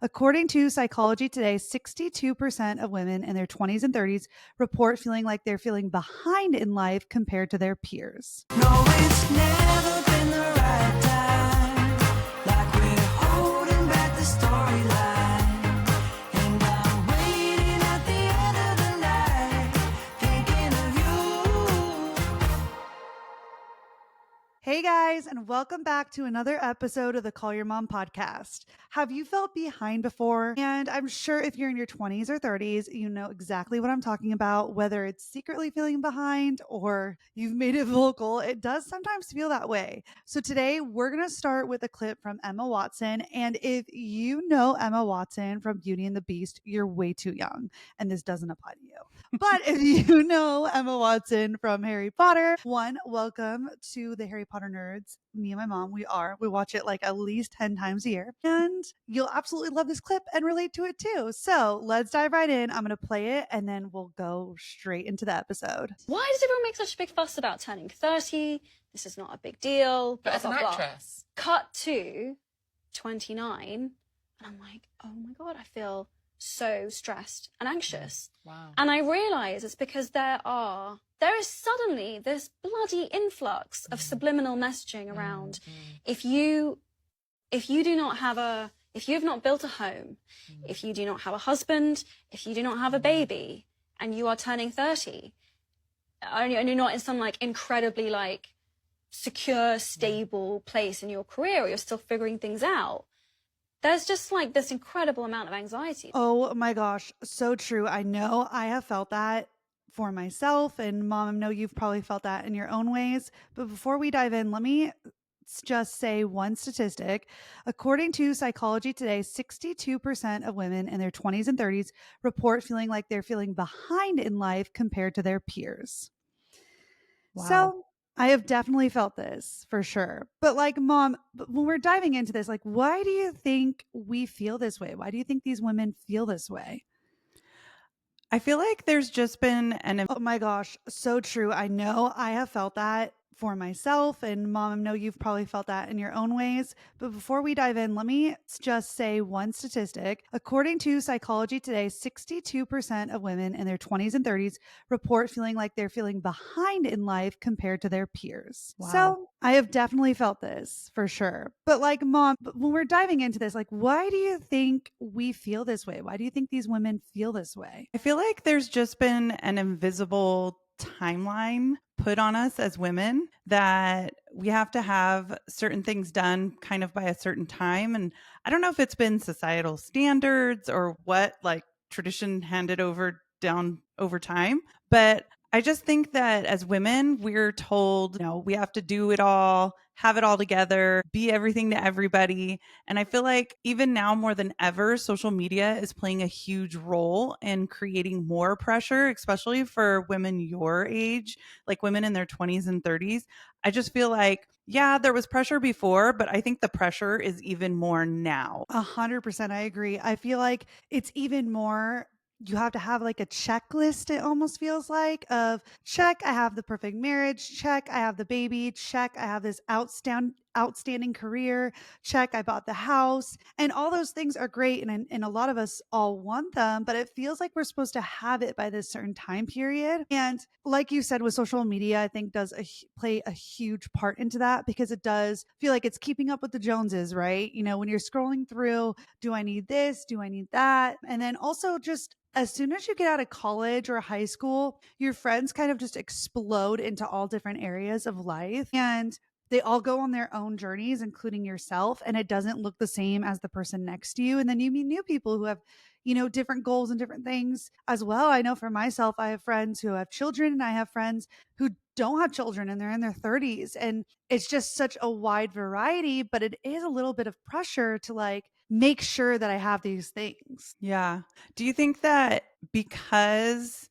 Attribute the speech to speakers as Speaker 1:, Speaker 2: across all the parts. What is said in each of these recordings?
Speaker 1: According to Psychology Today, 62% of women in their 20s and 30s report feeling like they're feeling behind in life compared to their peers.
Speaker 2: No, it's never been the right time. Like we're holding back the storyline. And I'm waiting at the end of the night, thinking of you.
Speaker 1: Hey guys, and welcome back to another episode of the Call Your Mom podcast. Have you felt behind before? And I'm sure if you're in your 20s or 30s, you know exactly what I'm talking about, whether it's secretly feeling behind or you've made it vocal. It does sometimes feel that way. So today we're going to start with a clip from Emma Watson. And if you know Emma Watson from Beauty and the Beast, you're way too young, and this doesn't apply to you. But if you know Emma Watson from Harry Potter, welcome to the Harry Potter nerds. Me and my mom, we watch it like at least 10 times a year. And you'll absolutely love this clip and relate to it too. So let's dive right in. I'm going to play it and then we'll go straight into the episode.
Speaker 3: Why does everyone make such a big fuss about turning 30? This is not a big deal.
Speaker 4: But as an actress.
Speaker 3: Cut to 29, and I'm like, oh my God, I feel so stressed and anxious.
Speaker 4: Wow.
Speaker 3: And I realize it's because there is suddenly this bloody influx of subliminal messaging around. If you have not built a home, if you do not have a husband, if you do not have a baby, and you are turning 30, and you're not in some like incredibly like secure, stable place in your career, or you're still figuring things out, there's just like this incredible amount of anxiety.
Speaker 1: Oh my gosh, so true. I know I have felt that for myself, and Mom, I know you've probably felt that in your own ways. But before we dive in, let me just say one statistic. According to Psychology Today, 62% of women in their 20s and 30s report feeling like they're feeling behind in life compared to their peers.
Speaker 4: Wow.
Speaker 1: So I have definitely felt this for sure. But like, Mom, when we're diving into this, like, why do you think we feel this way? Why do you think these women feel this way?
Speaker 4: I feel like there's just been
Speaker 1: Oh my gosh, so true. I know I have felt that for myself, and Mom, I know you've probably felt that in your own ways. But before we dive in, let me just say one statistic. According to Psychology Today, 62% of women in their 20s and 30s report feeling like they're feeling behind in life compared to their peers.
Speaker 4: Wow.
Speaker 1: So I have definitely felt this for sure. But like, Mom, when we're diving into this, like, why do you think we feel this way? Why do you think these women feel this way?
Speaker 4: I feel like there's just been an invisible timeline put on us as women that we have to have certain things done kind of by a certain time. And I don't know if it's been societal standards or what, like tradition handed over down over time, but I just think that as women, we're told, we have to do it all, have it all together, be everything to everybody. And I feel like even now more than ever, social media is playing a huge role in creating more pressure, especially for women your age, like women in their 20s and 30s. I just feel like, yeah, there was pressure before, but I think the pressure is even more now.
Speaker 1: 100%. I agree. I feel like it's even more. You have to have like a checklist, it almost feels like, of check, I have the perfect marriage, check, I have the baby, check, I have this outstanding career, check, I bought the house. And all those things are great. And a lot of us all want them, but it feels like we're supposed to have it by this certain time period. And like you said, with social media, I think does play a huge part into that, because it does feel like it's keeping up with the Joneses, right? When you're scrolling through, do I need this? Do I need that? And then also just as soon as you get out of college or high school, your friends kind of just explode into all different areas of life, and they all go on their own journeys, including yourself. And it doesn't look the same as the person next to you. And then you meet new people who have, different goals and different things as well. I know for myself, I have friends who have children, and I have friends who don't have children and they're in their 30s. And it's just such a wide variety, but it is a little bit of pressure to like make sure that I have these things.
Speaker 4: Yeah. Do you think that because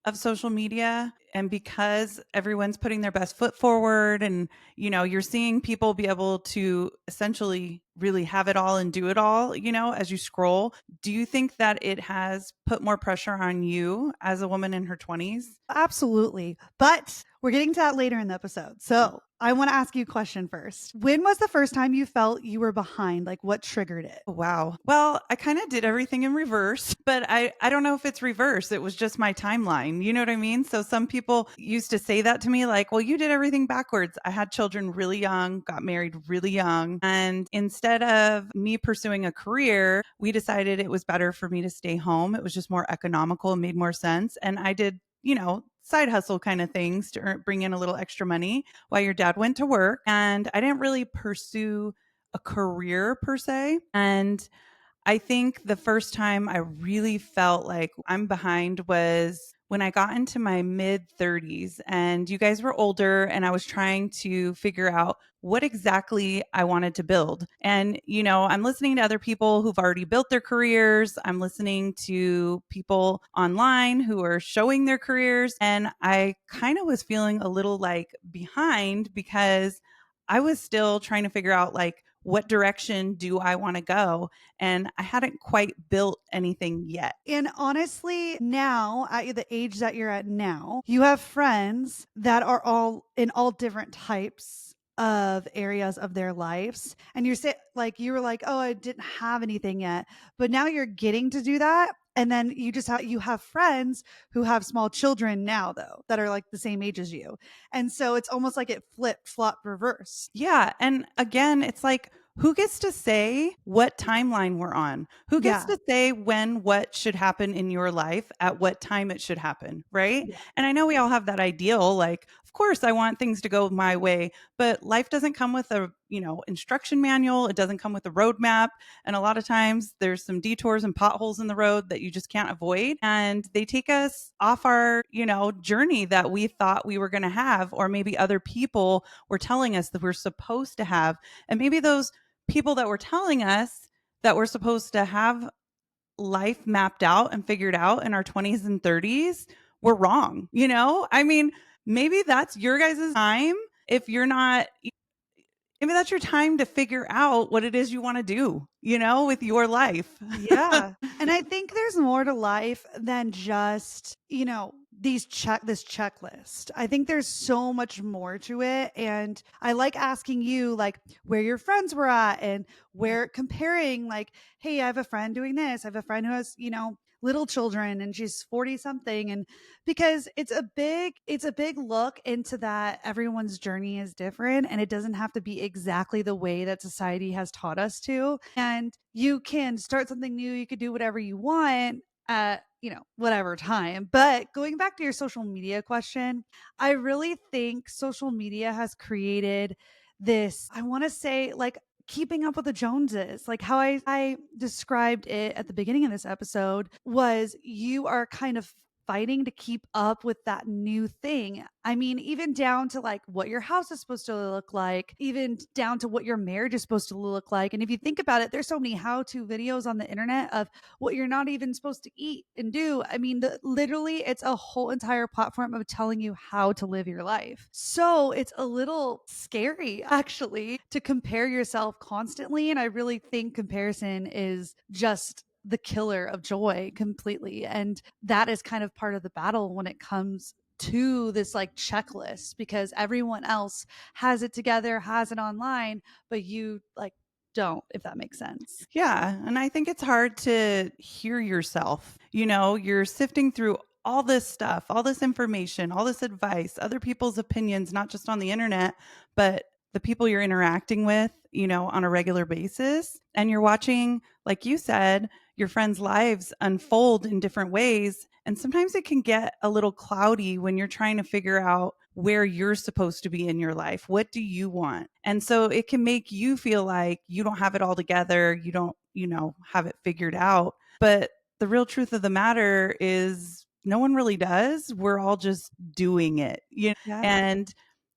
Speaker 4: of social media, And because everyone's putting their best foot forward, and you're seeing people be able to essentially really have it all and do it all, as you scroll, do you think that it has put more pressure on you as a woman in her 20s?
Speaker 1: Absolutely. But we're getting to that later in the episode. So I want to ask you a question first. When was the first time you felt you were behind? Like, what triggered it?
Speaker 4: Wow. Well, I kind of did everything in reverse, but I don't know if it's reverse. It was just my timeline. You know what I mean? So some people used to say that to me, like, well, you did everything backwards. I had children really young, got married really young. And instead of me pursuing a career, we decided it was better for me to stay home. It was just more economical and made more sense. And I did, side hustle kind of things to bring in a little extra money while your dad went to work. And I didn't really pursue a career per se. And I think the first time I really felt like I'm behind was when I got into my mid 30s and you guys were older, and I was trying to figure out what exactly I wanted to build. And, I'm listening to other people who've already built their careers. I'm listening to people online who are showing their careers. And I kind of was feeling a little like behind because I was still trying to figure out like, what direction do I want to go? And I hadn't quite built anything yet.
Speaker 1: And honestly, now at the age that you're at now, you have friends that are all in all different types of areas of their lives. And you're saying, like, you were like, oh, I didn't have anything yet. But now you're getting to do that. And then you have friends who have small children now, though, that are like the same age as you. And so it's almost like it flip flop reverse.
Speaker 4: Yeah. And again, it's like, who gets to say what timeline we're on? Who gets
Speaker 1: Yeah.
Speaker 4: to say when what should happen in your life at what time it should happen, right? And I know we all have that ideal, like, of course, I want things to go my way, but life doesn't come with a, instruction manual. It doesn't come with a roadmap. And a lot of times there's some detours and potholes in the road that you just can't avoid. And they take us off our, journey that we thought we were going to have, or maybe other people were telling us that we're supposed to have. And maybe those people that were telling us that we're supposed to have life mapped out and figured out in our 20s and 30s were wrong. I mean, maybe that's your guys' time. If you're not, maybe that's your time to figure out what it is you want to do, with your life.
Speaker 1: Yeah. And I think there's more to life than just, this checklist. I think there's so much more to it. And I like asking you like where your friends were at and where comparing like, hey, I have a friend doing this. I have a friend who has, little children and she's 40 something. And because it's a big look into that everyone's journey is different and it doesn't have to be exactly the way that society has taught us to. And you can start something new, you could do whatever you want at, whatever time. But going back to your social media question, I really think social media has created this, I want to say, like, keeping up with the Joneses. Like how I described it at the beginning of this episode was you are kind of fighting to keep up with that new thing. I mean, even down to like what your house is supposed to look like, even down to what your marriage is supposed to look like. And if you think about it, there's so many how-to videos on the internet of what you're not even supposed to eat and do. I mean, literally, it's a whole entire platform of telling you how to live your life. So it's a little scary, actually, to compare yourself constantly. And I really think comparison is just the killer of joy completely. And that is kind of part of the battle when it comes to this like checklist, because everyone else has it together, has it online, but you like don't, if that makes sense.
Speaker 4: Yeah. And I think it's hard to hear yourself. You're sifting through all this stuff, all this information, all this advice, other people's opinions, not just on the internet, but the people you're interacting with, on a regular basis. And you're watching, like you said, your friends' lives unfold in different ways. And sometimes it can get a little cloudy when you're trying to figure out where you're supposed to be in your life. What do you want? And so it can make you feel like you don't have it all together. You don't, have it figured out. But the real truth of the matter is no one really does. We're all just doing it,
Speaker 1: Yeah.
Speaker 4: and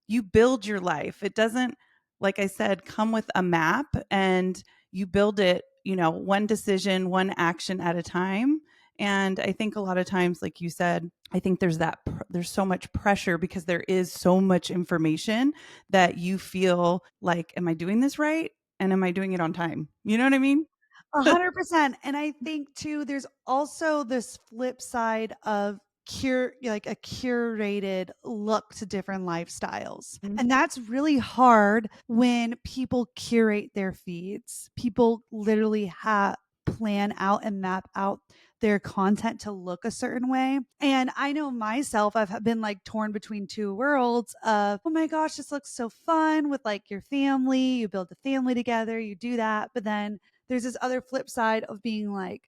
Speaker 4: you build your life. It doesn't, like I said, come with a map, and you build it, one decision, one action at a time. And I think a lot of times, like you said, I think there's so much pressure because there is so much information that you feel like, am I doing this right? And am I doing it on time? You know what I mean?
Speaker 1: 100%. And I think too, there's also this flip side of like a curated look to different lifestyles.
Speaker 4: Mhm.
Speaker 1: And that's really hard when people curate their feeds. People literally plan out and map out their content to look a certain way. And I know myself, I've been like torn between two worlds of, oh my gosh, this looks so fun with like your family. You build a family together, you do that. But then there's this other flip side of being like,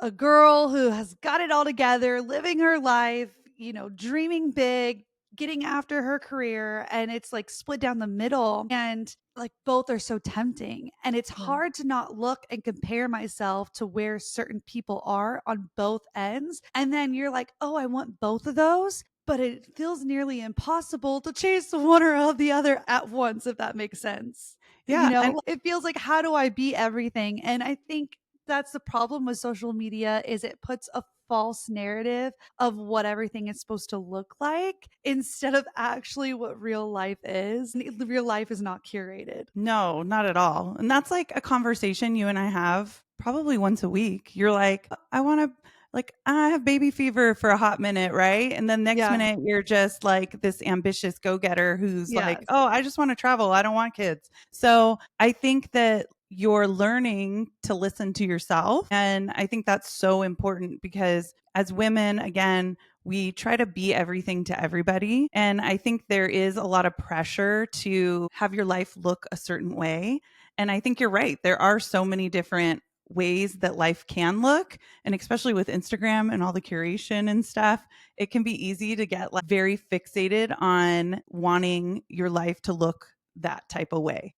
Speaker 1: a girl who has got it all together, living her life, dreaming big, getting after her career, and it's like split down the middle. And like both are so tempting. And it's
Speaker 4: Yeah.
Speaker 1: hard to not look and compare myself to where certain people are on both ends. And then you're like, oh, I want both of those. But it feels nearly impossible to chase one or the other at once, if that makes sense.
Speaker 4: Yeah. And
Speaker 1: It feels like, how do I be everything? And I think that's the problem with social media is it puts a false narrative of what everything is supposed to look like instead of actually what real life is. And real life is not curated.
Speaker 4: no, not at all. And that's like a conversation you and I have probably once a week. You're like, I want to, like, I have baby fever for a hot minute, right? And then next
Speaker 1: Yeah.
Speaker 4: minute, you're just like this ambitious go getter who's like,
Speaker 1: Yes.
Speaker 4: oh, I just want to travel. I don't want kids. So I think that you're learning to listen to yourself. And I think that's so important because as women, again, we try to be everything to everybody. And I think there is a lot of pressure to have your life look a certain way. And I think you're right. There are so many different ways that life can look. And especially with Instagram and all the curation and stuff, it can be easy to get like very fixated on wanting your life to look that type of way.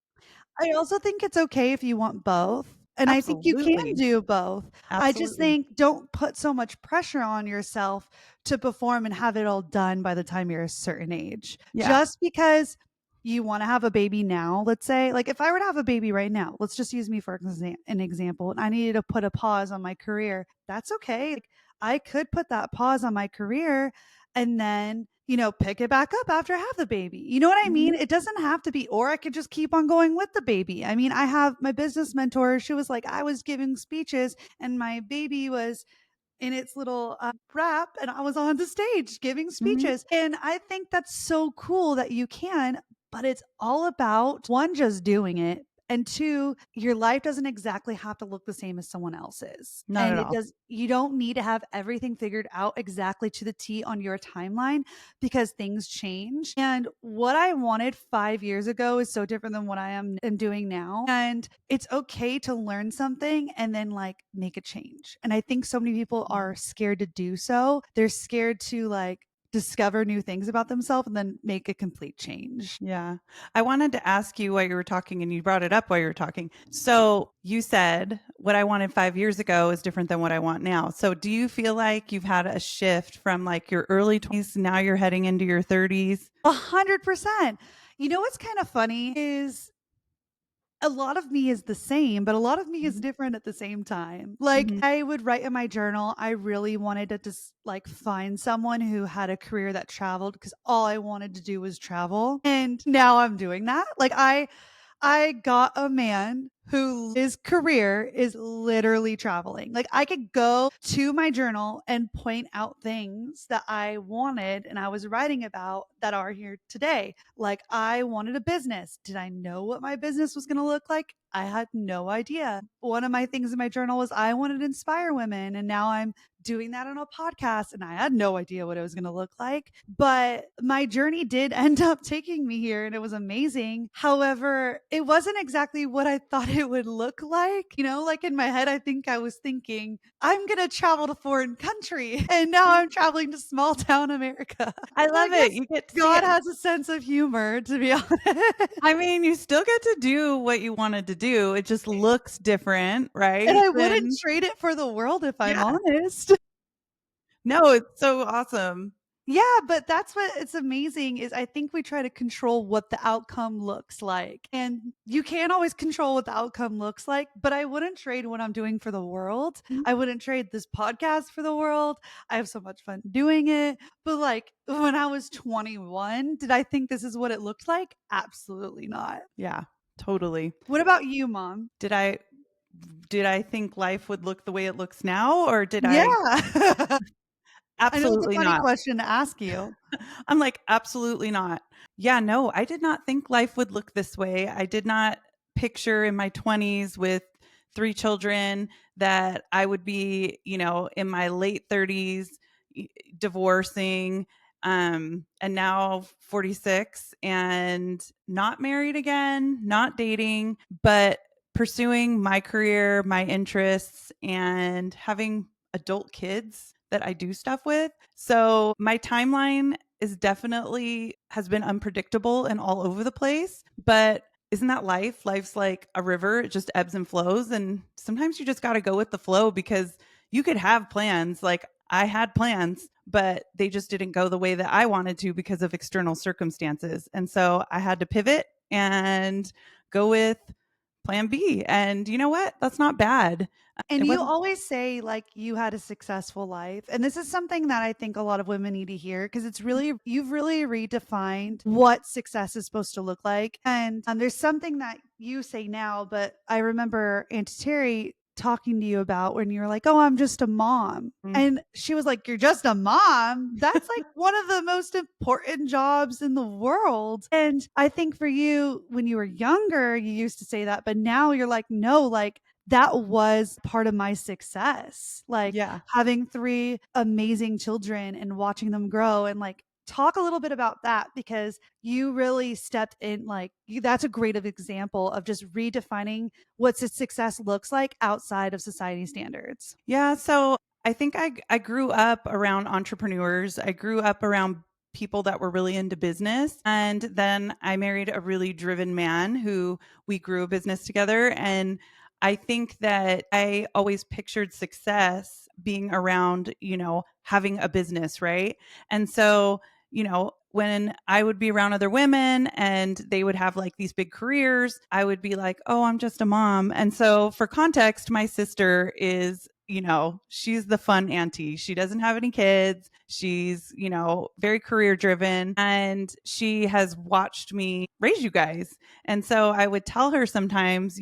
Speaker 1: I also think it's okay if you want both. And I think you can
Speaker 4: Absolutely.
Speaker 1: do both. I just
Speaker 4: Absolutely.
Speaker 1: think don't put so much pressure on yourself to perform and have it all done by the time you're a certain age.
Speaker 4: Yeah.
Speaker 1: Just because you want to have a baby now, let's say, like if I were to have a baby right now, let's just use me for an example, and I needed to put a pause on my career, that's okay. Like, I could put that pause on my career and then pick it back up after I have the baby. You know what I
Speaker 4: Mhm.
Speaker 1: mean? It doesn't have to be, or I could just keep on going with the baby. I mean, I have my business mentor. She was like, I was giving speeches and my baby was in its little wrap and I was on the stage giving
Speaker 4: Mhm.
Speaker 1: speeches. And I think that's so cool that you can, but it's all about one, just doing it. And two, your life doesn't exactly have to look the same as someone else's.
Speaker 4: Not
Speaker 1: And
Speaker 4: at all.
Speaker 1: you don't need to have everything figured out exactly to the T on your timeline because things change. And what I wanted 5 years ago is so different than what I am doing now. And it's okay to learn something and then like make a change. And I think so many people are scared to do so. They're scared to like discover new things about themselves and then make a complete change.
Speaker 4: Yeah. I wanted to ask you while you were talking, and you brought it up while you were talking. So you said what I wanted 5 years ago is different than what I want now. So do you feel like you've had a shift from like your early 20s, now you're heading into your 30s?
Speaker 1: 100%. You know what's kind of funny is a lot of me is the same, but a lot of me is
Speaker 4: Mhm.
Speaker 1: different at the same time. Like
Speaker 4: Mhm.
Speaker 1: I would write in my journal, I really wanted to just like find someone who had a career that traveled because all I wanted to do was travel. And now I'm doing that. Like I got a man who his career is literally traveling. Like I could go to my journal and point out things that I wanted and I was writing about that are here today. Like I wanted a business. Did I know what my business was going to look like? I had no idea. One of my things in my journal was I wanted to inspire women and now I'm doing that on a podcast and I had no idea what it was going to look like. But my journey did end up taking me here and it was amazing. However, it wasn't exactly what I thought it would look like. Like in my head, I think I was thinking, I'm going to travel to foreign country. And now I'm traveling to small town America.
Speaker 4: I
Speaker 1: So I
Speaker 4: love it.
Speaker 1: guess
Speaker 4: You get to see
Speaker 1: God
Speaker 4: it.
Speaker 1: has a sense of humor, to be honest.
Speaker 4: I mean, you still get to do what you wanted to do. It just looks different,
Speaker 1: And
Speaker 4: right?
Speaker 1: I wouldn't
Speaker 4: Then
Speaker 1: trade it for the world if I'm
Speaker 4: yeah.
Speaker 1: honest.
Speaker 4: No, it's so awesome.
Speaker 1: Yeah, but that's what it's amazing is I think we try to control what the outcome looks like. And you can't always control what the outcome looks like, but I wouldn't trade what I'm doing for the world.
Speaker 4: Mm.
Speaker 1: I wouldn't trade this podcast for the world. I have so much fun doing it. But like when I was 21, did I think this is what it looked like? Absolutely not.
Speaker 4: Yeah, totally.
Speaker 1: What about you, mom?
Speaker 4: Did I did I think life would look the way it looks now, or did
Speaker 1: Yeah.
Speaker 4: I
Speaker 1: I know it's a
Speaker 4: absolutely
Speaker 1: funny
Speaker 4: not.
Speaker 1: question to ask you.
Speaker 4: I'm like, absolutely not. Yeah, no, I did not think life would look this way. I did not picture in my 20s with 3 children that I would be, in my late 30s divorcing, and now 46 and not married again, not dating, but pursuing my career, my interests, and having adult kids that I do stuff with. So my timeline is definitely has been unpredictable and all over the place, but isn't that life? Life's like a river, it just ebbs and flows, and sometimes you just got to go with the flow because you could have plans. Like I had plans, but they just didn't go the way that I wanted to because of external circumstances. And so I had to pivot and go with plan B. And you know what? That's not bad.
Speaker 1: And
Speaker 4: It
Speaker 1: you
Speaker 4: wasn't.
Speaker 1: always say like you had a successful life. And this is something that I think a lot of women need to hear because it's really, you've really redefined what success is supposed to look like. And there's something that you say now, but I remember Auntie Terry talking to you about when you were like, oh, I'm just a mom.
Speaker 4: Mm.
Speaker 1: And she was like, you're just a mom. That's like one of the most important jobs in the world. And I think for you, when you were younger, you used to say that, but now you're like, no, like, that was part of my success. Like
Speaker 4: Yeah.
Speaker 1: having 3 amazing children and watching them grow and like talk a little bit about that because you really stepped in like you that's a great of example of just redefining what success looks like outside of society standards.
Speaker 4: Yeah, so I think I grew up around entrepreneurs. I grew up around people that were really into business, and then I married a really driven man who we grew a business together, and I think that I always pictured success being around, having a business, right? And so, when I would be around other women and they would have like these big careers, I would be like, "Oh, I'm just a mom." And so for context, my sister is she's the fun auntie. She doesn't have any kids. She's, very career driven and she has watched me raise you guys. And so I would tell her sometimes,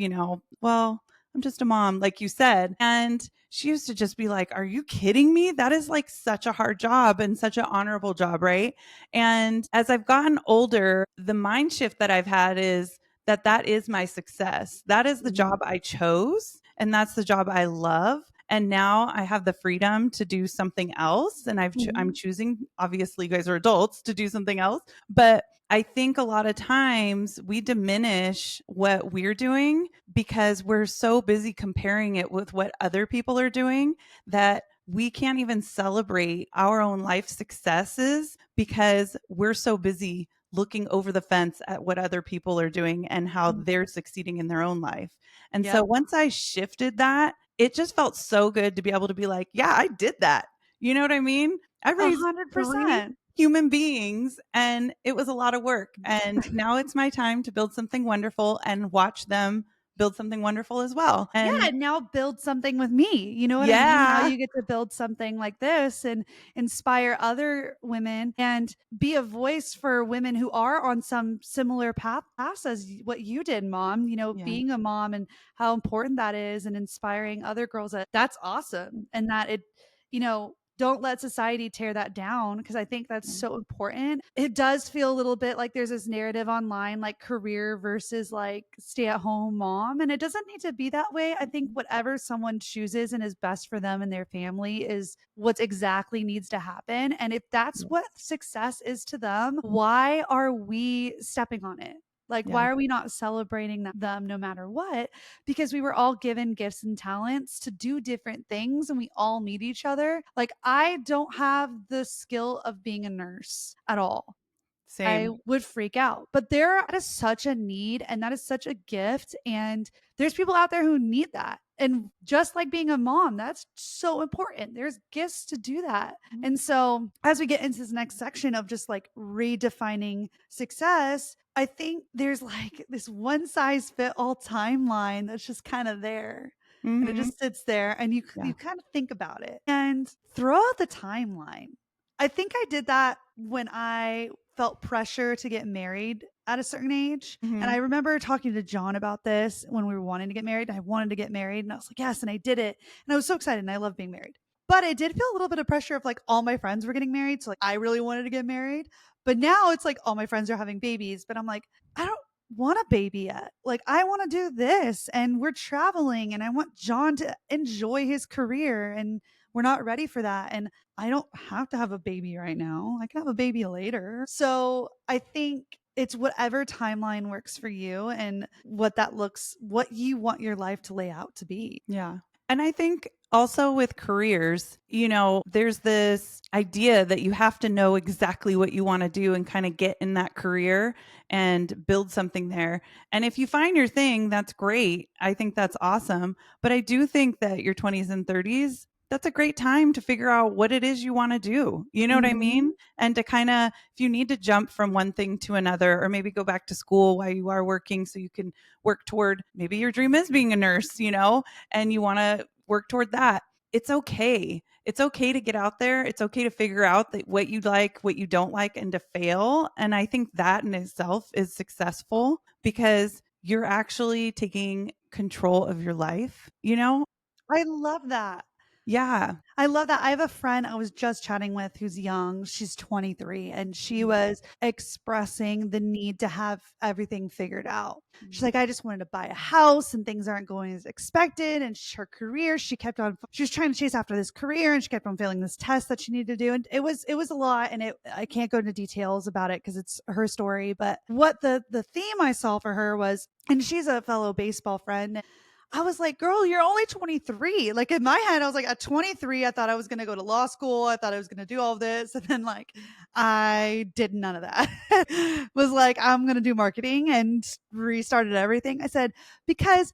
Speaker 4: well, I'm just a mom, like you said. And she used to just be like, are you kidding me? That is like such a hard job and such an honorable job, right? And as I've gotten older, the mind shift that I've had is that is my success. That is the
Speaker 1: Mhm.
Speaker 4: job I chose and that's the job I love. And now I have the freedom to do something else and I'm
Speaker 1: Mhm.
Speaker 4: choosing, obviously you guys are adults, to do something else, but I think a lot of times we diminish what we're doing because we're so busy comparing it with what other people are doing that we can't even celebrate our own life successes because we're so busy looking over the fence at what other people are doing and how
Speaker 1: Mm.
Speaker 4: they're succeeding in their own life. And so
Speaker 1: Yep.
Speaker 4: once I shifted that, it just felt so good to be able to be like, yeah, I did that. You know what I mean? I raised 3
Speaker 1: 100%.
Speaker 4: human beings and it was a lot of work. And now it's my time to build something wonderful and watch them build something wonderful as well.
Speaker 1: Yeah,
Speaker 4: And
Speaker 1: and now build something with me. You know what I mean? Now
Speaker 4: yeah,
Speaker 1: you get to build something like this and inspire other women and be a voice for women who are on some similar paths as what you did, mom. You know,
Speaker 4: yeah,
Speaker 1: being a mom and how important that is and inspiring other girls that's awesome. And that it, don't let society tear that down because I think that's
Speaker 4: yeah,
Speaker 1: so important. It does feel a little bit like there's this narrative online, like career versus like stay at home mom. And it doesn't need to be that way. I think whatever someone chooses and is best for them and their family is what exactly needs to happen. And if that's
Speaker 4: yeah,
Speaker 1: what success is to them, why are we stepping on it? Like,
Speaker 4: yeah,
Speaker 1: why are we not celebrating them no matter what? Because we were all given gifts and talents to do different things and we all need each other. Like, I don't have the skill of being a nurse at all. I
Speaker 4: Same.
Speaker 1: would freak out. But that is such a need and that is such a gift. And there's people out there who need that. And just like being a mom, that's so important. There's gifts to do that.
Speaker 4: Mhm.
Speaker 1: And so, as we get into this next section of just like redefining success, I think there's like this one size fit all timeline that's just kind of there. And it
Speaker 4: Mhm.
Speaker 1: just sits there and
Speaker 4: Yeah.
Speaker 1: you kind of think about it and throw out the timeline. I think I did that when I felt pressure to get married at a certain age. And I
Speaker 4: Mhm.
Speaker 1: remember talking to John about this when we were wanting to get married. And I wanted to get married. And I was like, yes. And I did it. And I was so excited. And I love being married. But I did feel a little bit of pressure of like all my friends were getting married. So like I really wanted to get married. But now it's like all my friends are having babies. But I'm like, I don't want a baby yet. Like I want to do this. And we're traveling. And I want John to enjoy his career. And we're not ready for that. And I don't have to have a baby right now. I can have a baby later. So I think it's whatever timeline works for you and what you want your life to lay out to be.
Speaker 4: Yeah. And I think also with careers, there's this idea that you have to know exactly what you want to do and kind of get in that career and build something there. And if you find your thing, that's great. I think that's awesome. But I do think that your 20s and 30s, that's a great time to figure out what it is you want to do. You know what I mean?
Speaker 1: Mhm.
Speaker 4: And to kind of, if you need to jump from one thing to another, or maybe go back to school while you are working so you can work toward, maybe your dream is being a nurse, and you want to work toward that. It's okay. It's okay to get out there. It's okay to figure out that what you like, what you don't like, and to fail. And I think that in itself is successful because you're actually taking control of your life.
Speaker 1: I love that.
Speaker 4: Yeah.
Speaker 1: I love that. I have a friend I was just chatting with who's young. She's 23 and she was expressing the need to have everything figured out. She's like, I just wanted to buy a house and things aren't going as expected. And her career, she was trying to chase after this career and she kept on failing this test that she needed to do. And it was a lot. And I can't go into details about it because it's her story. But what the theme I saw for her was, and she's a fellow baseball friend. I was like, girl, you're only 23. Like in my head, I was like, at 23, I thought I was going to go to law school. I thought I was going to do all this. And then like, I did none of that. Was like, I'm going to do marketing and restarted everything. I said, because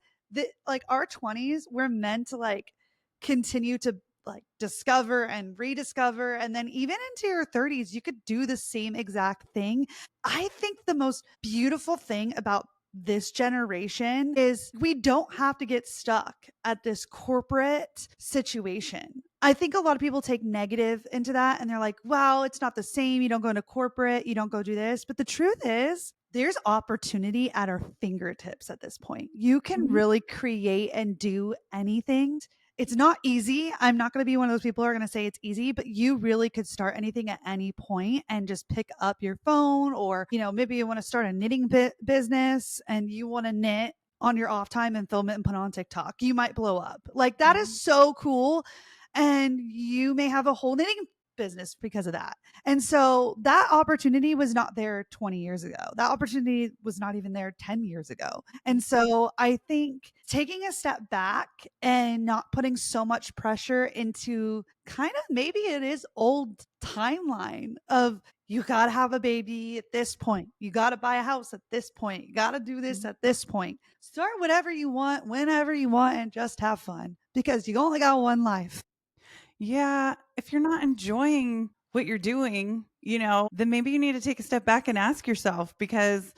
Speaker 1: like our 20s, we're meant to like continue to like discover and rediscover. And then even into your 30s, you could do the same exact thing. I think the most beautiful thing about this generation is we don't have to get stuck at this corporate situation. I think a lot of people take negative into that and they're like, wow, it's not the same. You don't go into corporate, you don't go do this. But the truth is, there's opportunity at our fingertips at this point. You can
Speaker 4: Mhm.
Speaker 1: really create and do anything. It's not easy. I'm not going to be one of those people who are going to say it's easy, but you really could start anything at any point and just pick up your phone or, maybe you want to start a knitting business and you want to knit on your off time and film it and put it on TikTok. You might blow up. Like that is
Speaker 4: Mhm.
Speaker 1: so cool. And you may have a whole knitting business because of that. And so that opportunity was not there 20 years ago. That opportunity was not even there 10 years ago. And so I think taking a step back and not putting so much pressure into kind of maybe it is old timeline of you got to have a baby at this point. You got to buy a house at this point. You got to do this
Speaker 4: Mhm.
Speaker 1: at this point. Start whatever you want, whenever you want, and just have fun because you only got one life.
Speaker 4: Yeah, if you're not enjoying what you're doing, then maybe you need to take a step back and ask yourself because,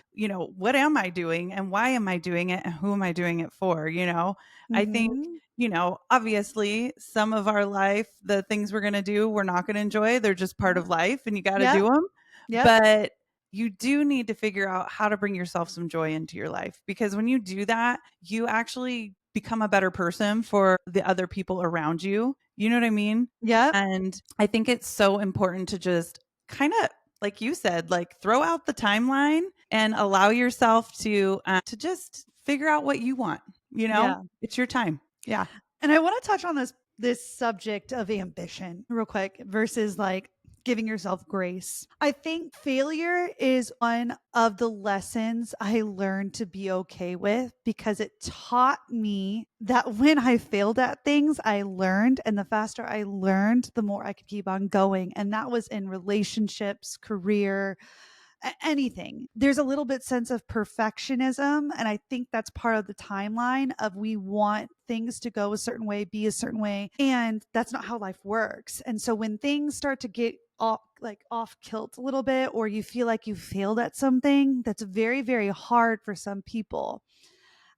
Speaker 4: what am I doing and why am I doing it and who am I doing it for? I think,
Speaker 1: Mhm.
Speaker 4: obviously some of our life, the things we're going to do, we're not going to enjoy. They're just part
Speaker 1: Yeah.
Speaker 4: of life and you got to
Speaker 1: Yep.
Speaker 4: do them.
Speaker 1: Yep.
Speaker 4: But you do need to figure out how to bring yourself some joy into your life because when you do that, you actually become a better person for the other people around you. You know what I mean?
Speaker 1: Yep.
Speaker 4: And I think it's so important to just kind of, like you said, like throw out the timeline and allow yourself to just figure out what you want.
Speaker 1: Yeah.
Speaker 4: It's your time. Yeah.
Speaker 1: And I want to touch on this subject of ambition real quick versus like giving yourself grace. I think failure is one of the lessons I learned to be okay with because it taught me that when I failed at things, I learned. And the faster I learned, the more I could keep on going. And that was in relationships, career, anything. There's a little bit sense of perfectionism, and I think that's part of the timeline of we want things to go a certain way, be a certain way, and that's not how life works. And so when things start to get off kilt a little bit, or you feel like you failed at something, that's very, very hard for some people.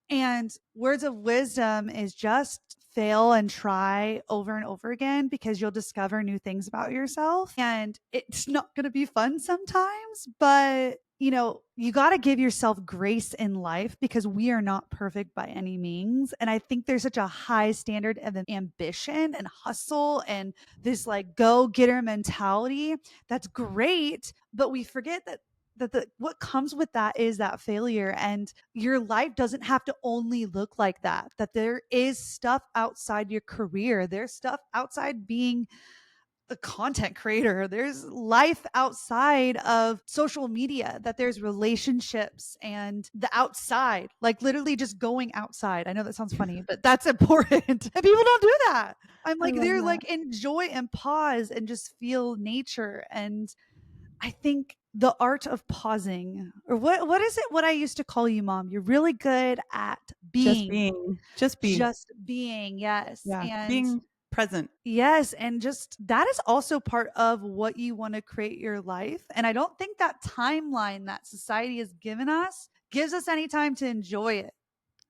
Speaker 1: And words of wisdom is just fail and try over and over again, because you'll discover new things about yourself. And it's not going to be fun sometimes, but you got to give yourself grace in life, because we are not perfect by any means. And I think there's such a high standard of ambition and hustle and this like go getter mentality. That's great. But we forget that what comes with that is that failure, and your life doesn't have to only look like that there is stuff outside your career, there's stuff outside being a content creator, there's life outside of social media, that there's relationships and the outside, like literally just going outside. I know that sounds funny, but that's important. And people don't do that. I'm
Speaker 4: I
Speaker 1: like,
Speaker 4: love
Speaker 1: they're
Speaker 4: that.
Speaker 1: like, enjoy and pause and just feel nature. And I think the art of pausing, or what is it? What I used to call you, mom. You're really good at
Speaker 4: Just
Speaker 1: being,
Speaker 4: being, just be.
Speaker 1: just being. Yes,
Speaker 4: Yeah.
Speaker 1: and
Speaker 4: Being present.
Speaker 1: yes, and just that is also part of what you want to create your life. And I don't think that timeline that society has given us gives us any time to enjoy it.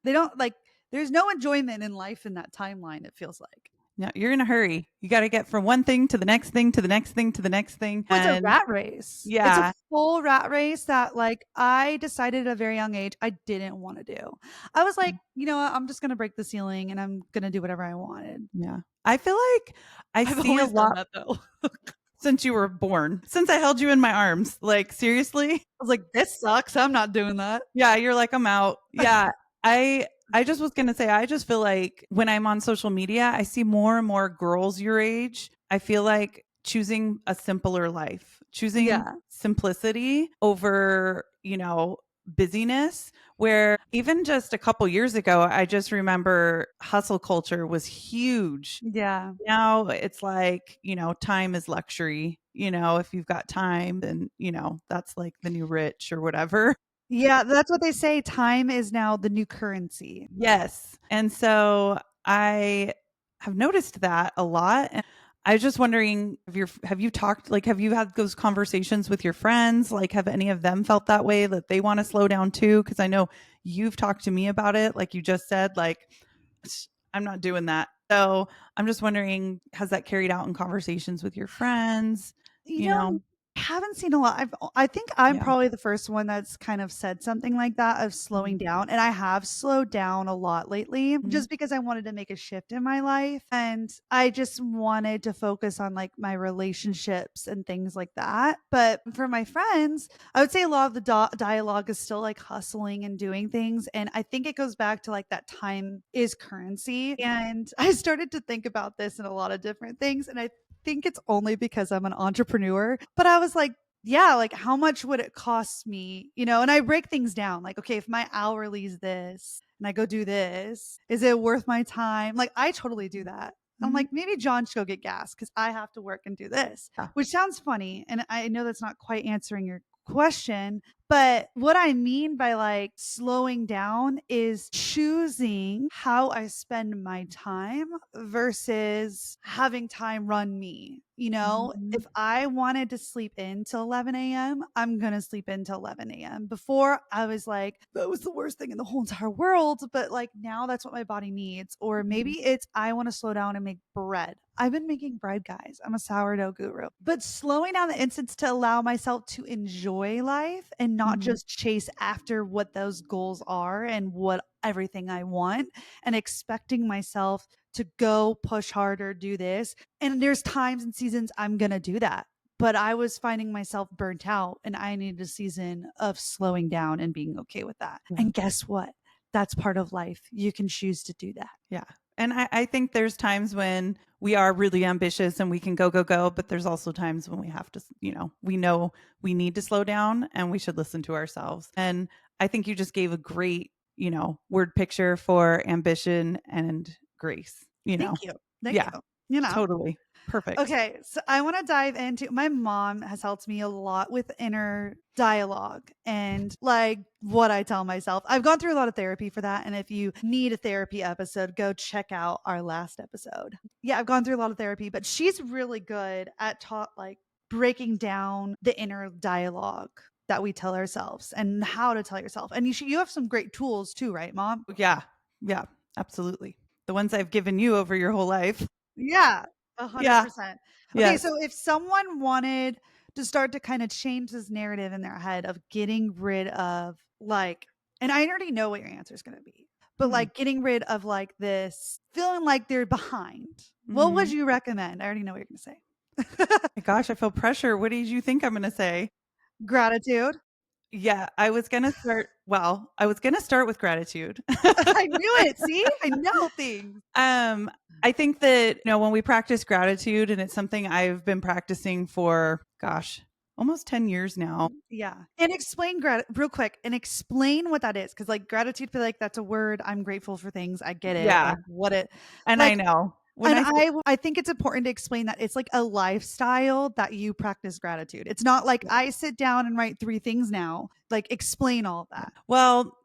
Speaker 1: They don't like. There's no enjoyment in life in that timeline. It feels like.
Speaker 4: Yeah. You're in a hurry. You got to get from one thing to the next thing to the next thing to the next thing.
Speaker 1: It's a
Speaker 4: And
Speaker 1: rat race. It's a
Speaker 4: yeah.
Speaker 1: full rat race that, like, I decided at a very young age I didn't wanna do. I was like, "You know what? I'm just gonna break the ceiling, and I'm gonna do whatever I wanted."
Speaker 4: Yeah. I feel like I
Speaker 1: I've
Speaker 4: see a
Speaker 1: always done
Speaker 4: lot
Speaker 1: that, though.
Speaker 4: since you were born, since I held you in my arms. Like, seriously?
Speaker 1: I was like, "This sucks. I'm not doing that."
Speaker 4: Yeah, you're like, I'm out. Yeah. I just was gonna say, I just feel like when I'm on social media, I see more and more girls your age. I feel like choosing a simpler life, choosing
Speaker 1: Yeah.
Speaker 4: simplicity over, busyness. Where even just a couple years ago, I just remember hustle culture was huge.
Speaker 1: Yeah.
Speaker 4: Now it's like, time is luxury. If you've got time, then, that's like the new rich or whatever.
Speaker 1: Yeah, that's what they say, time is now the new currency.
Speaker 4: Yes. And so I have noticed that a lot. And I was just wondering, have you talked, like, have you had those conversations with your friends? Like, have any of them felt that way, that they want to slow down too? Because I know you've talked to me about it. Like you just said, like, I'm not doing that. So I'm just wondering, has that carried out in conversations with your friends?
Speaker 1: You
Speaker 4: You
Speaker 1: know,
Speaker 4: know?
Speaker 1: I haven't seen a lot. I think I'm
Speaker 4: Yeah.
Speaker 1: probably the first one that's kind of said something like that, of slowing
Speaker 4: Mhm.
Speaker 1: down, and I have slowed down a lot lately
Speaker 4: Mhm.
Speaker 1: just because I wanted to make a shift in my life, and I just wanted to focus on like my relationships and things like that. But for my friends, I would say a lot of the dialogue is still like hustling and doing things, and I think it goes back to like that time is currency. And I started to think about this in a lot of different things, and I think it's only because I'm an entrepreneur, but I was like, yeah, like how much would it cost me? And I break things down like, okay, if my hourly is this and I go do this, is it worth my time? Like, I totally do that. I'm
Speaker 4: Mhm.
Speaker 1: like, maybe John should go get gas because I have to work and do this,
Speaker 4: Yeah.
Speaker 1: which sounds funny. And I know that's not quite answering your question, but what I mean by like slowing down is choosing how I spend my time versus having time run me.
Speaker 4: Mhm.
Speaker 1: If I wanted to sleep in till 11 a.m., I'm going to sleep in till 11 a.m. Before, I was like, that was the worst thing in the whole entire world. But like now that's what my body needs. Or maybe
Speaker 4: Mhm.
Speaker 1: it's I want to slow down and make bread. I've been making bread, guys. I'm a sourdough guru. But slowing down the instance to allow myself to enjoy life and not
Speaker 4: Mhm.
Speaker 1: just chase after what those goals are and what everything I want, and expecting myself to go push harder, do this. And there's times and seasons I'm going to do that. But I was finding myself burnt out, and I needed a season of slowing down and being okay with that.
Speaker 4: Yeah.
Speaker 1: And guess what? That's part of life. You can choose to do that.
Speaker 4: Yeah. And I think there's times when we are really ambitious and we can go, go, go. But there's also times when we have to, we know we need to slow down and we should listen to ourselves. And I think you just gave a great, word picture for ambition and grace,
Speaker 1: Thank you. Thank
Speaker 4: Yeah.
Speaker 1: you. you know.
Speaker 4: Totally. Perfect.
Speaker 1: Okay, so I want to dive into my mom has helped me a lot with inner dialogue and like what I tell myself. I've gone through a lot of therapy for that. And if you need a therapy episode, go check out our last episode. Yeah, I've gone through a lot of therapy, but she's really good at taught like breaking down the inner dialogue that we tell ourselves and how to tell yourself. And you have some great tools too, right, mom?
Speaker 4: Yeah. Yeah. Absolutely. The ones I've given you over your whole life.
Speaker 1: Yeah,
Speaker 4: Yeah.
Speaker 1: 100%. Okay,
Speaker 4: Yes.
Speaker 1: so if someone wanted to start to kind of change this narrative in their head of getting rid of like, and I already know what your answer is going to be, but
Speaker 4: Hmm.
Speaker 1: like getting rid of like this feeling like they're behind, what would
Speaker 4: Mhm.
Speaker 1: you recommend? I already know what you're going to say.
Speaker 4: My gosh, I feel pressure. What did you think I'm going to say?
Speaker 1: Gratitude.
Speaker 4: Yeah, I was going to start with gratitude.
Speaker 1: I knew it. See, I know things.
Speaker 4: Um, I think that, when we practice gratitude, and it's something I've been practicing for, gosh, almost 10 years now.
Speaker 1: Yeah. And explain real quick and explain what that is. Cause like gratitude, feel like that's a word. I'm grateful for things. I get it.
Speaker 4: Yeah.
Speaker 1: Like what it
Speaker 4: And I
Speaker 1: like
Speaker 4: know when
Speaker 1: and
Speaker 4: I say,
Speaker 1: I think it's important to explain that it's like a lifestyle that you practice gratitude. It's not like I sit down and write 3 things now. Like explain all of that.
Speaker 4: well,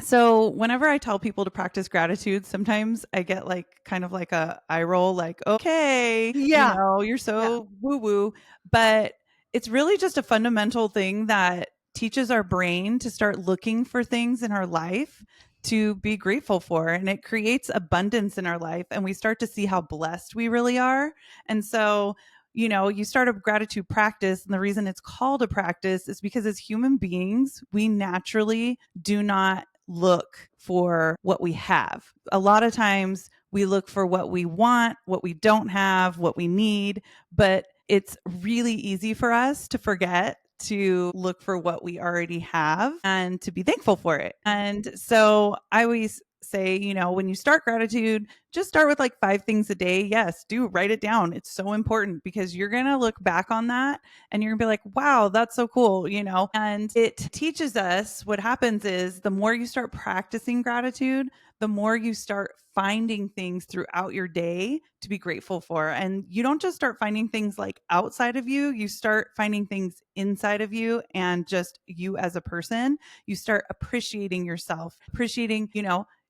Speaker 4: so whenever I tell people to practice gratitude, sometimes I get like kind of like a eye roll, like, okay,
Speaker 1: Yeah.
Speaker 4: you're
Speaker 1: Yeah.
Speaker 4: so woo woo. But it's really just a fundamental thing that teaches our brain to start looking for things in our life to be grateful for. And it creates abundance in our life. And we start to see how blessed we really are. And so, you start a gratitude practice. And the reason it's called a practice is because as human beings, we naturally do not look for what we have. A lot of times we look for what we want, what we don't have, what we need, but it's really easy for us to forget to look for what we already have and to be thankful for it. And so I always say, when you start gratitude, just start with like 5 things a day. Yes, do write it down. It's so important because you're going to look back on that and you're going to be like, wow, that's so cool, and it teaches us what happens is the more you start practicing gratitude, the more you start finding things throughout your day to be grateful for. And you don't just start finding things like outside of you, you start finding things inside of you and just you as a person. You start appreciating yourself, appreciating,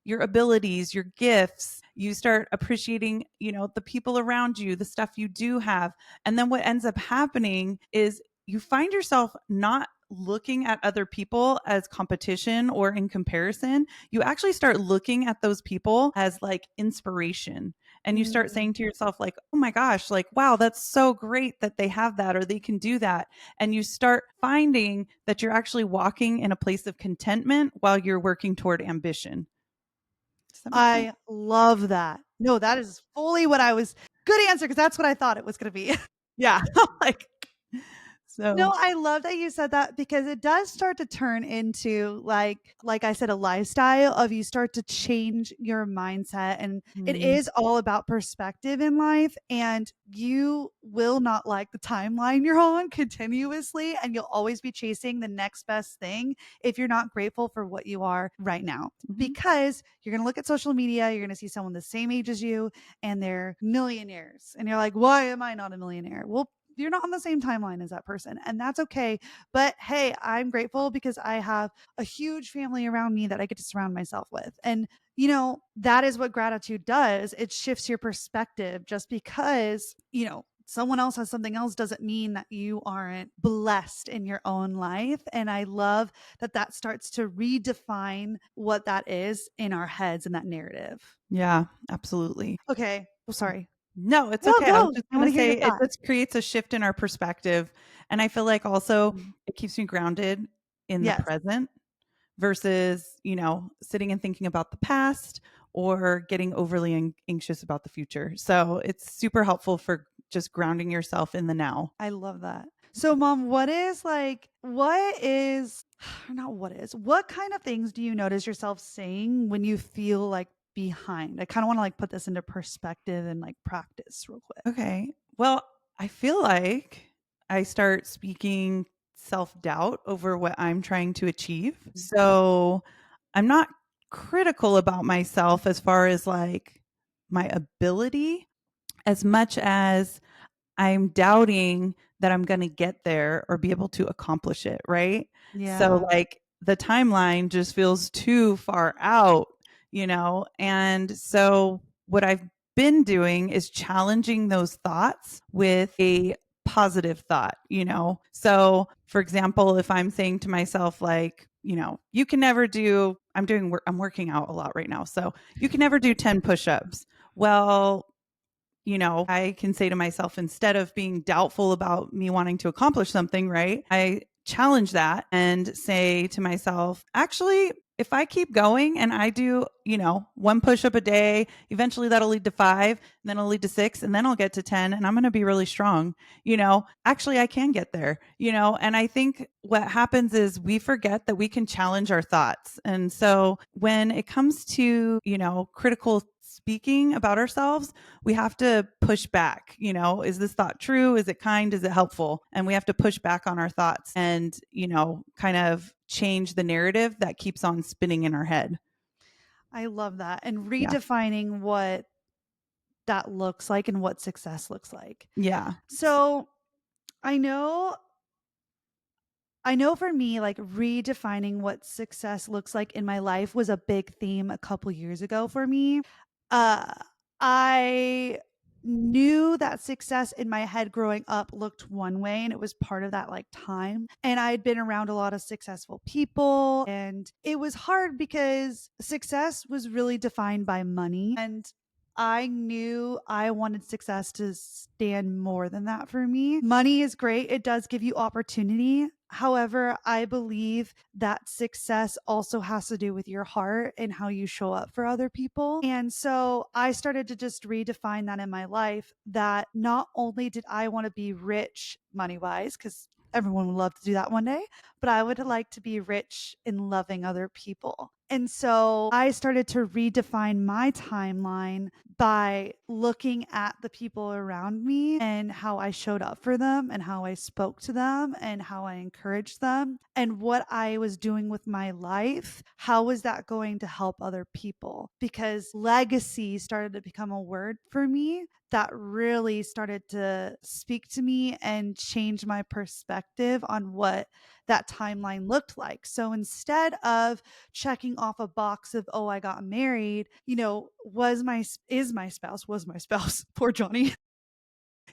Speaker 4: your abilities, your gifts. You start appreciating, the people around you, the stuff you do have. And then what ends up happening is you find yourself not looking at other people as competition or in comparison. You actually start looking at those people as like inspiration. And you start saying to yourself, like, oh my gosh, like, wow, that's so great that they have that or they can do that. And you start finding that you're actually walking in a place of contentment while you're working toward ambition. Does that make sense?
Speaker 1: I love that. No, that is fully what I was good answer because that's what I thought it was going to be.
Speaker 4: Yeah. like,
Speaker 1: No,
Speaker 4: so,
Speaker 1: I love that you said that because it does start to turn into like I said, a lifestyle of you start to change your mindset. And it
Speaker 4: mm,
Speaker 1: is all about perspective in life. And you will not like the timeline you're on continuously. And you'll always be chasing the next best thing if you're not grateful for what you are right now.
Speaker 4: mhm.
Speaker 1: Because you're going to look at social media, you're going to see someone the same age as you, and they're millionaires. And you're like, why am I not a millionaire? Well, you're not on the same timeline as that person, and that's okay. But hey, I'm grateful because I have a huge family around me that I get to surround myself with. And that is what gratitude does. It shifts your perspective. Just because someone else has something else doesn't mean that you aren't blessed in your own life. And I love that that starts to redefine what that is in our heads and that narrative.
Speaker 4: Yeah, absolutely.
Speaker 1: Okay, well, sorry.
Speaker 4: No, it's
Speaker 1: No,
Speaker 4: okay. I was
Speaker 1: go.
Speaker 4: just
Speaker 1: I
Speaker 4: going
Speaker 1: want
Speaker 4: to
Speaker 1: to hear
Speaker 4: say
Speaker 1: your
Speaker 4: it
Speaker 1: thought.
Speaker 4: just creates a shift in our perspective. And I feel like also it keeps me grounded in the
Speaker 1: Yes.
Speaker 4: present versus, sitting and thinking about the past or getting overly anxious about the future. So it's super helpful for just grounding yourself in the now.
Speaker 1: I love that. So, mom, what kind of things do you notice yourself saying when you feel like behind? I kind of want to like put this into perspective and like practice real quick.
Speaker 4: Okay. Well, I feel like I start speaking self doubt over what I'm trying to achieve. So I'm not critical about myself as far as like my ability as much as I'm doubting that I'm going to get there or be able to accomplish it, right? So,
Speaker 1: Yeah.
Speaker 4: like, the timeline just feels too far out, And so, what I've been doing is challenging those thoughts with a positive thought. So, for example, if I'm saying to myself, like, you can never do, I'm working out a lot right now. So, you can never do 10 push ups. Well, I can say to myself, instead of being doubtful about me wanting to accomplish something, right? I challenge that and say to myself, actually, if I keep going and I do, one push up a day, eventually that'll lead to 5, and then it'll lead to 6, and then I'll get to 10, and I'm going to be really strong. Actually, I can get there, and I think what happens is we forget that we can challenge our thoughts. And so when it comes to, critical speaking about ourselves, we have to push back. Is this thought true? Is it kind? Is it helpful? And we have to push back on our thoughts and, kind of change the narrative that keeps on spinning in our head.
Speaker 1: I love that. And
Speaker 4: Yeah.
Speaker 1: redefining what that looks like and what success looks like.
Speaker 4: Yeah.
Speaker 1: So I know I know for me, like redefining what success looks like in my life was a big theme a couple years ago for me. Uh, I knew that success in my head growing up looked one way, and it was part of that like time. And I'd been around a lot of successful people, and it was hard because success was really defined by money. And I knew I wanted success to stand more than that for me. Money is great, it does give you opportunity. However, I believe that success also has to do with your heart and how you show up for other people. And so I started to just redefine that in my life, that not only did I want to be rich money wise, because everyone would love to do that one day, but I would like to be rich in loving other people. And so I started to redefine my timeline by looking at the people around me and how I showed up for them and how I spoke to them and how I encouraged them and what I was doing with my life. How was that going to help other people? Because legacy started to become a word for me that really started to speak to me and change my perspective on what that timeline looked like. So instead of checking off a box of, oh, I got married, was my spouse, poor Johnny,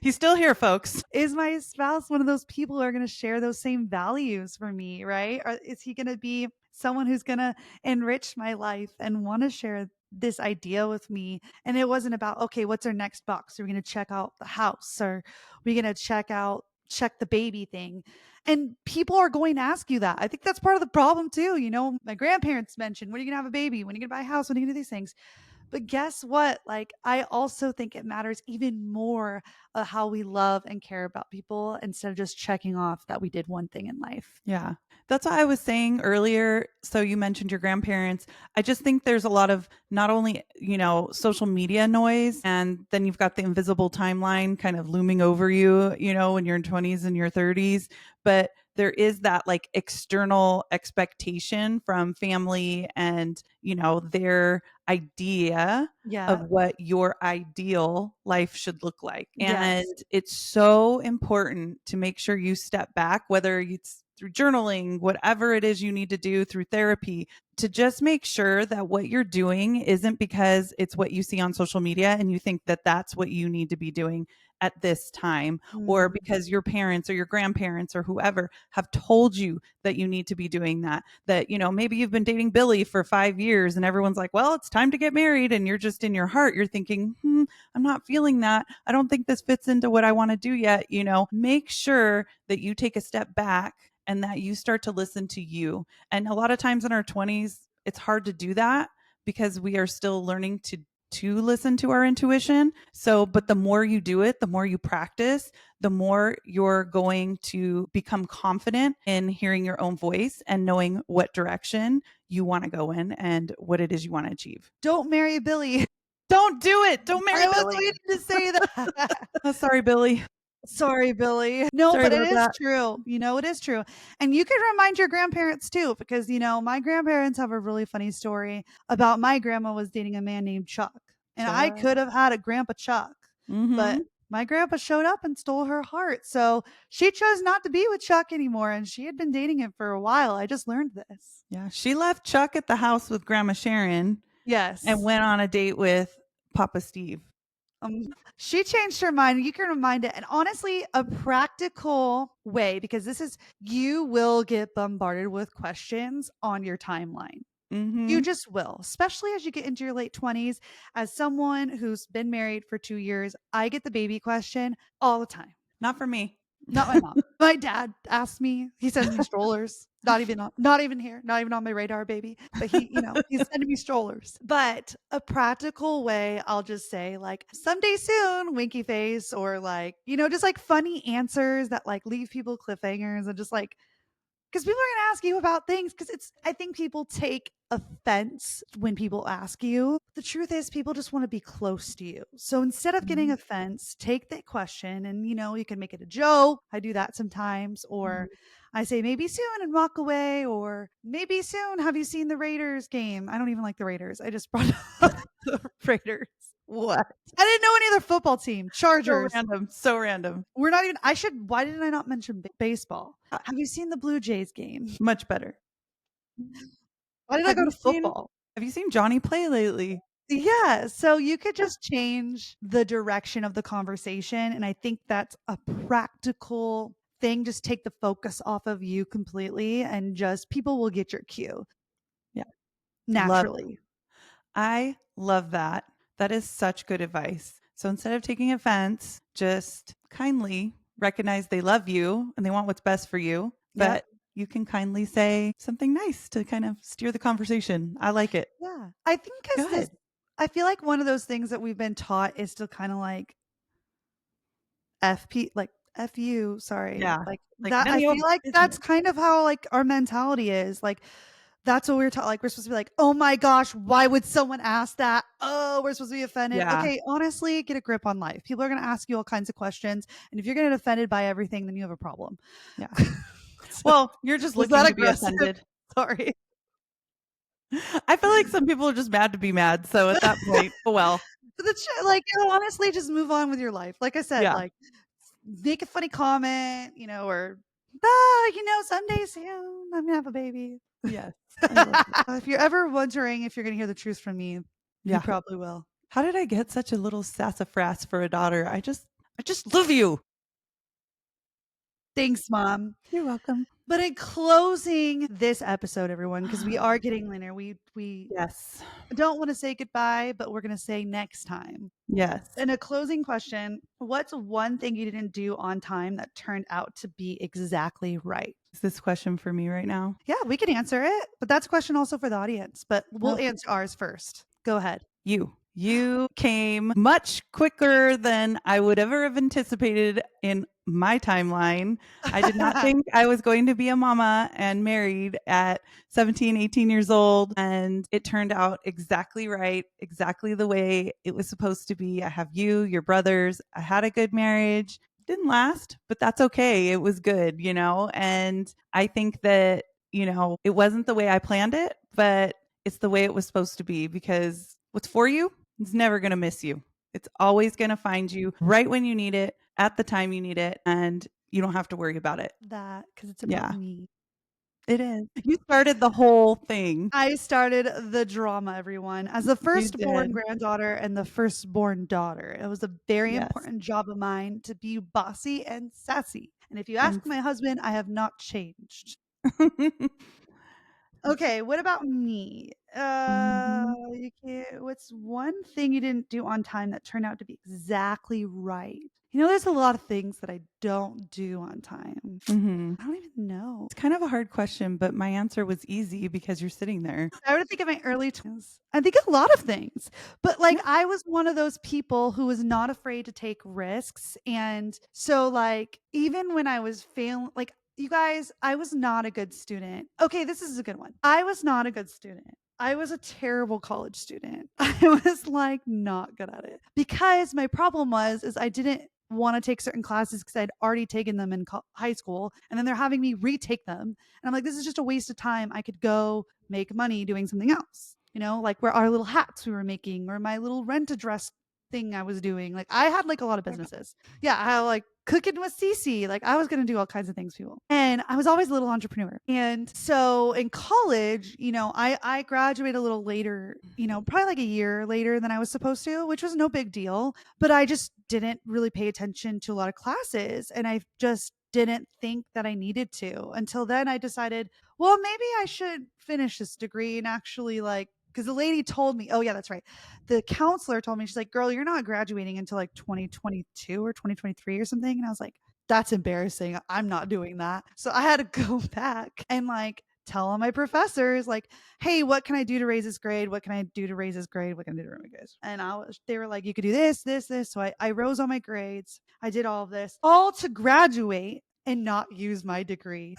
Speaker 4: He's still here, folks.
Speaker 1: is my spouse one of those people who are going to share those same values for me, right? Or is he going to be someone who's going to enrich my life and want to share this idea with me? And it wasn't about, okay, what's our next box? Are we going to check out the house? Or are we going to check the baby thing? And people are going to ask you that. I think that's part of the problem too. My grandparents mentioned, when are you going to have a baby? When are you going to buy a house? When are you going to do these things? But guess what? Like, I also think it matters even more how we love and care about people instead of just checking off that we did one thing in life.
Speaker 4: Yeah. That's what I was saying earlier. So you mentioned your grandparents. I just think there's a lot of not only, social media noise, and then you've got the invisible timeline kind of looming over you, when you're in 20s and your 30s, but there is that like external expectation from family and, their idea of
Speaker 1: Yeah.
Speaker 4: what your ideal life should look like. And
Speaker 1: Yes.
Speaker 4: it's so important to make sure you step back, whether it's through journaling, whatever it is you need to do, through therapy, to just make sure that what you're doing isn't because it's what you see on social media and you think that that's what you need to be doing at this time, or
Speaker 1: Mm.
Speaker 4: because your parents or your grandparents or whoever have told you that you need to be doing that. That, maybe you've been dating Billy for 5 years and everyone's like, well, it's time to get married. And you're just in your heart, you're thinking, I'm not feeling that. I don't think this fits into what I want to do yet. Make sure that you take a step back and that you start to listen to you. And a lot of times in our 20s, it's hard to do that because we are still learning to listen to our intuition. So, but the more you do it, the more you practice, the more you're going to become confident in hearing your own voice and knowing what direction you want to go in and what it is you want to achieve.
Speaker 1: Don't marry Billy.
Speaker 4: Don't do it. Don't marry
Speaker 1: I was
Speaker 4: Billy.
Speaker 1: waiting to say that.
Speaker 4: Oh, sorry, Billy.
Speaker 1: Sorry, Billy. No,
Speaker 4: Sorry
Speaker 1: but it
Speaker 4: about
Speaker 1: is
Speaker 4: that.
Speaker 1: true. It is true. And you can remind your grandparents too, because, my grandparents have a really funny story about my grandma was dating a man named Chuck. And I
Speaker 4: Chuck.
Speaker 1: could have had a grandpa Chuck. But
Speaker 4: Mhm.
Speaker 1: my grandpa showed up and stole her heart. So she chose not to be with Chuck anymore. And she had been dating him for a while. I just learned this.
Speaker 4: Yeah, she left Chuck at the house with Grandma Sharon and
Speaker 1: Yes.
Speaker 4: went on a date with Papa Steve.
Speaker 1: She changed her mind. You can remind it. And honestly, a practical way, because this is, you will get bombarded with questions on your timeline. You
Speaker 4: Mhm.
Speaker 1: just will, especially as you get into your late 20s. As someone who's been married for 2 years, I get the baby question all the time.
Speaker 4: Not for me.
Speaker 1: Not my mom. My dad asks me. He sends me strollers. Not even here. Not even on my radar, baby. But he's sending me strollers. But a practical way, I'll just say like someday soon, winky face, or like, just like funny answers that like leave people cliffhangers and just like, because people are going to ask you about things, because I think people take offense when people ask you. The truth is people just want to be close to you. So instead of getting
Speaker 4: Mhm.
Speaker 1: offense, take that question and you can make it a joke. I do that sometimes.
Speaker 4: Mhm.
Speaker 1: Or I say maybe soon and walk away. Or maybe soon, have you seen the Raiders game? I don't even like the Raiders. I just brought up the Raiders.
Speaker 4: What?
Speaker 1: I didn't know any other football team.
Speaker 4: So
Speaker 1: Chargers.
Speaker 4: random, so random.
Speaker 1: We're not even, I should, why did I not mention baseball?
Speaker 4: Uh,
Speaker 1: Have you seen the Blue Jays game?
Speaker 4: Much better.
Speaker 1: Why did I
Speaker 4: Have
Speaker 1: go
Speaker 4: you
Speaker 1: to
Speaker 4: seen
Speaker 1: football?
Speaker 4: have you seen Johnny play lately?
Speaker 1: Yeah, so you could just change the direction of the conversation, and I think that's a practical thing. Just take the focus off of you completely, and just people will get your cue
Speaker 4: Yeah. Love
Speaker 1: naturally.
Speaker 4: I love that. That is such good advice. So instead of taking offense, just kindly recognize they love you and they want what's best for you,
Speaker 1: Yep.
Speaker 4: but you can kindly say something nice to kind of steer the conversation. I like it.
Speaker 1: Yeah. I think
Speaker 4: Go
Speaker 1: because
Speaker 4: ahead.
Speaker 1: I feel like one of those things that we've been taught is to kind of like FP, like F you, sorry.
Speaker 4: Yeah.
Speaker 1: Like
Speaker 4: Like
Speaker 1: that,
Speaker 4: none
Speaker 1: I
Speaker 4: of your
Speaker 1: feel like that's
Speaker 4: business.
Speaker 1: kind of how like our mentality is. Like that's what we're taught. Like we're supposed to be like, oh my gosh, why would someone ask that? Oh, we're supposed to be offended.
Speaker 4: Yeah.
Speaker 1: Okay, honestly, get a grip on life. People are going to ask you all kinds of questions, and if you're getting offended by everything, then you have a problem.
Speaker 4: Yeah.
Speaker 1: So,
Speaker 4: Well, you're just
Speaker 1: was
Speaker 4: looking
Speaker 1: that
Speaker 4: to be
Speaker 1: aggressive?
Speaker 4: offended.
Speaker 1: Sorry.
Speaker 4: I feel like some people are just mad to be mad. So at that point, oh well.
Speaker 1: But like honestly, just move on with your life. Like I said,
Speaker 4: Yeah.
Speaker 1: like make a funny comment, or someday soon I'm gonna have a baby.
Speaker 4: Yes. I love it.
Speaker 1: If you're ever wondering if you're gonna hear the truth from me, you
Speaker 4: Yeah.
Speaker 1: probably will.
Speaker 4: How did I get such a little sassafras for a daughter? I just love you.
Speaker 1: Thanks, Mom.
Speaker 4: You're welcome.
Speaker 1: But in closing this episode, everyone, because we are getting linear, we
Speaker 4: Yes.
Speaker 1: don't want to say goodbye, but we're gonna say next time.
Speaker 4: Yes.
Speaker 1: And a closing question: what's one thing you didn't do on time that turned out to be exactly right?
Speaker 4: Is this question for me right now?
Speaker 1: Yeah, we can answer it, but that's a question also for the audience. But we'll
Speaker 4: Oh,
Speaker 1: answer ours first. Go ahead.
Speaker 4: you came much quicker than I would ever have anticipated in my timeline. I did not think I was going to be a mama and married at 17, 18 years old. And it turned out exactly right, exactly the way it was supposed to be. I have you, your brothers. I had a good marriage. Didn't last, but that's okay. It was good, And I think that, it wasn't the way I planned it, but it's the way it was supposed to be because what's for you is never going to miss you. It's always going to find you right when you need it, at the time you need it, and you don't have to worry about it.
Speaker 1: That because it's about
Speaker 4: Yeah,
Speaker 1: me.
Speaker 4: it is. You started the whole thing.
Speaker 1: I started the drama, everyone. As the
Speaker 4: You
Speaker 1: firstborn
Speaker 4: did.
Speaker 1: granddaughter and the firstborn daughter, it was a very
Speaker 4: Yes.
Speaker 1: important job of mine to be bossy and sassy. And if you ask
Speaker 4: And
Speaker 1: my husband, I have not changed. Okay, what about me?
Speaker 4: Mhm.
Speaker 1: You can't, what's one thing you didn't do on time that turned out to be exactly right? There's a lot of things that I don't do on time.
Speaker 4: Mhm.
Speaker 1: I don't even know.
Speaker 4: It's kind of a hard question, but my answer was easy because you're sitting there.
Speaker 1: I would think of my early 20s. I think a lot of things. But like
Speaker 4: Yeah.
Speaker 1: I was one of those people who was not afraid to take risks. And so like even when I was failing, like you guys, I was not a good student. Okay, this is a good one. I was not a good student. I was a terrible college student. I was like not good at it. Because my problem was is I didn't want to take certain classes because I'd already taken them in high school and then they're having me retake them. And I'm like this is just a waste of time. I could go make money doing something else. Like where our little hats we were making or my little rent a dress thing I was doing. Like I had like a lot of businesses. Yeah, I like cooking with Cece. Like I was gonna do all kinds of things, people. And I was always a little entrepreneur. And so in college, I graduated a little later, probably like a year later than I was supposed to, which was no big deal. But I just didn't really pay attention to a lot of classes. And I just didn't think that I needed to. Until then I decided, well, maybe I should finish this degree and actually like because the lady told me, oh yeah, that's right. The counselor told me, she's like, girl, you're not graduating until like 2022 or 2023 or something. And I was like, that's embarrassing. I'm not doing that. So I had to go back and like tell all my professors, like, hey, what can I do to raise this grade? What can I do to raise this grade? What can I do to raise my grades? And they were like, you could do this, this, this. So I rose all my grades. I did all of this, all to graduate and not use my degree.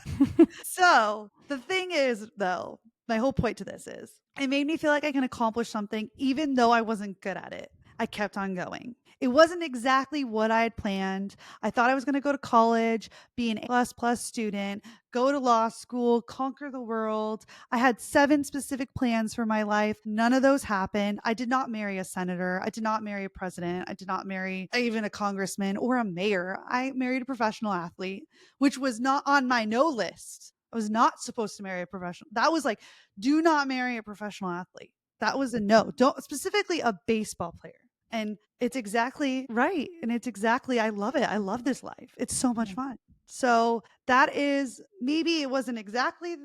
Speaker 1: So the thing is, though, my whole point to this is it made me feel like I can accomplish something even though I wasn't good at it. I kept on going. It wasn't exactly what I had planned. I thought I was going to go to college, be an A++ student, go to law school, conquer the world. I had 7 specific plans for my life. None of those happened. I did not marry a senator. I did not marry a president. I did not marry even a congressman or a mayor. I married a professional athlete, which was not on my no list. I was not supposed to marry a professional. That was like, do not marry a professional athlete. That was a no. Don't, specifically a baseball player. And it's exactly right. And it's exactly, I love it. I love this life. It's so much fun. So that is, maybe it wasn't exactly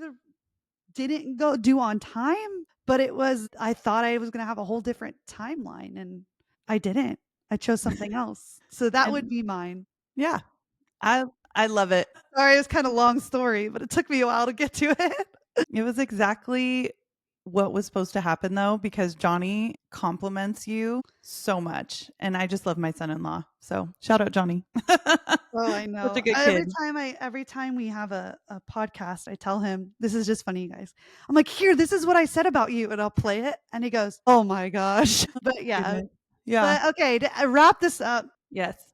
Speaker 1: didn't go do on time, but it was, I thought I was going to have a whole different timeline and I didn't. I chose something else. So that would be mine.
Speaker 4: Yeah. I love it.
Speaker 1: Sorry, it was kind of a long story, but it took me a while to get to it.
Speaker 4: It was exactly what was supposed to happen though, because Johnny compliments you so much. And I just love my son-in-law. So shout out Johnny.
Speaker 1: Oh, I know.
Speaker 4: Such a good kid.
Speaker 1: Every time we have a podcast, I tell him, this is just funny, you guys. I'm like, here, this is what I said about you. And I'll play it. And he goes, oh my gosh. But yeah.
Speaker 4: Yeah.
Speaker 1: But okay, to wrap this up.
Speaker 4: Yes.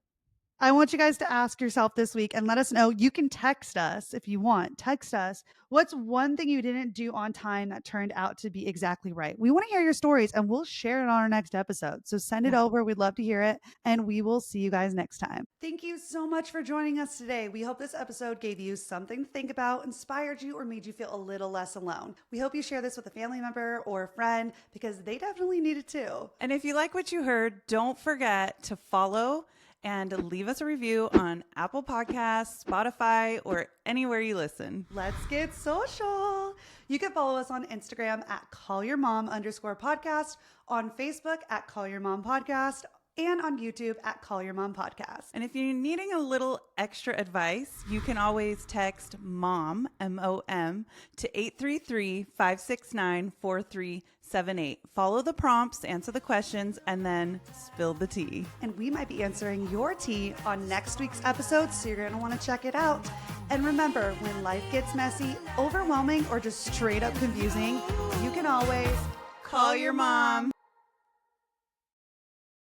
Speaker 1: I want you guys to ask yourself this week and let us know. You can text us if you want. Text us. What's one thing you didn't do on time that turned out to be exactly right? We want to hear your stories and we'll share it on our next episode. So send it over. We'd love to hear it. And we will see you guys next time. Thank you so much for joining us today. We hope this episode gave you something to think about, inspired you, or made you feel a little less alone. We hope you share this with a family member or a friend because they definitely need it too.
Speaker 4: And if you like what you heard, don't forget to follow and leave us a review on Apple Podcasts, Spotify, or anywhere you listen.
Speaker 1: Let's get social. You can follow us on Instagram at callyourmom_podcast, on Facebook at callyourmompodcast, and on YouTube at callyourmompodcast.
Speaker 4: And if you're needing a little extra advice, you can always text MOM, M-O-M, to 833-569-4378. Follow the prompts, answer the questions, and then spill the tea.
Speaker 1: And we might be answering your tea on next week's episode, so you're going to want to check it out. And remember, when life gets messy, overwhelming, or just straight up confusing, you can always
Speaker 4: call your mom.